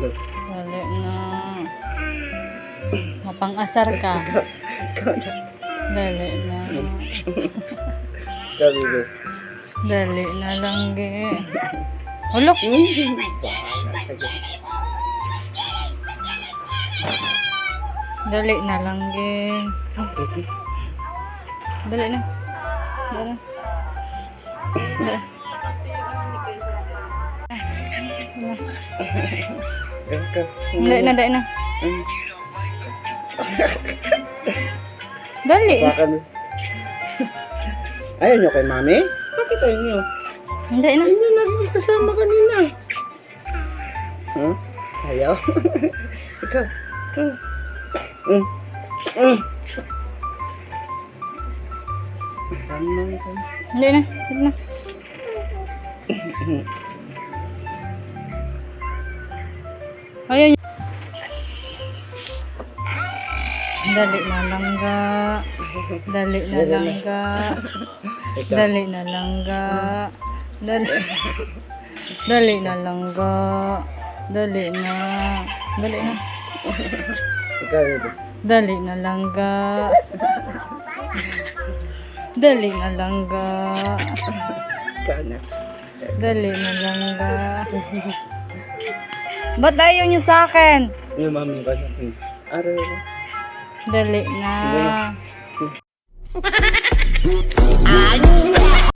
Dali na. Mapang-asar ka. Dali na. Dali na lang, ge. Ulok. Dali na lang, ge. Dali na. Dali na. Dali. Dali na, dali na. Dali. Ayaw nyo kay mami? Bakit ayaw nyo? Dali na. Ayaw na rin kasama kanina. Huh? Ayaw? Ikaw. Dali na. Dali na. Ayaw. Dali na lang ga. Dali na lang ga. Dali na lang ga. Dali. Dali na lang ga. Dali na. Dali na. Dali na lang ga. Dali na lang ga. Dali na lang ga. Ba't ayaw nyo sa akin? Yung mami ba sa akin? Araw. Dali na. Dali na.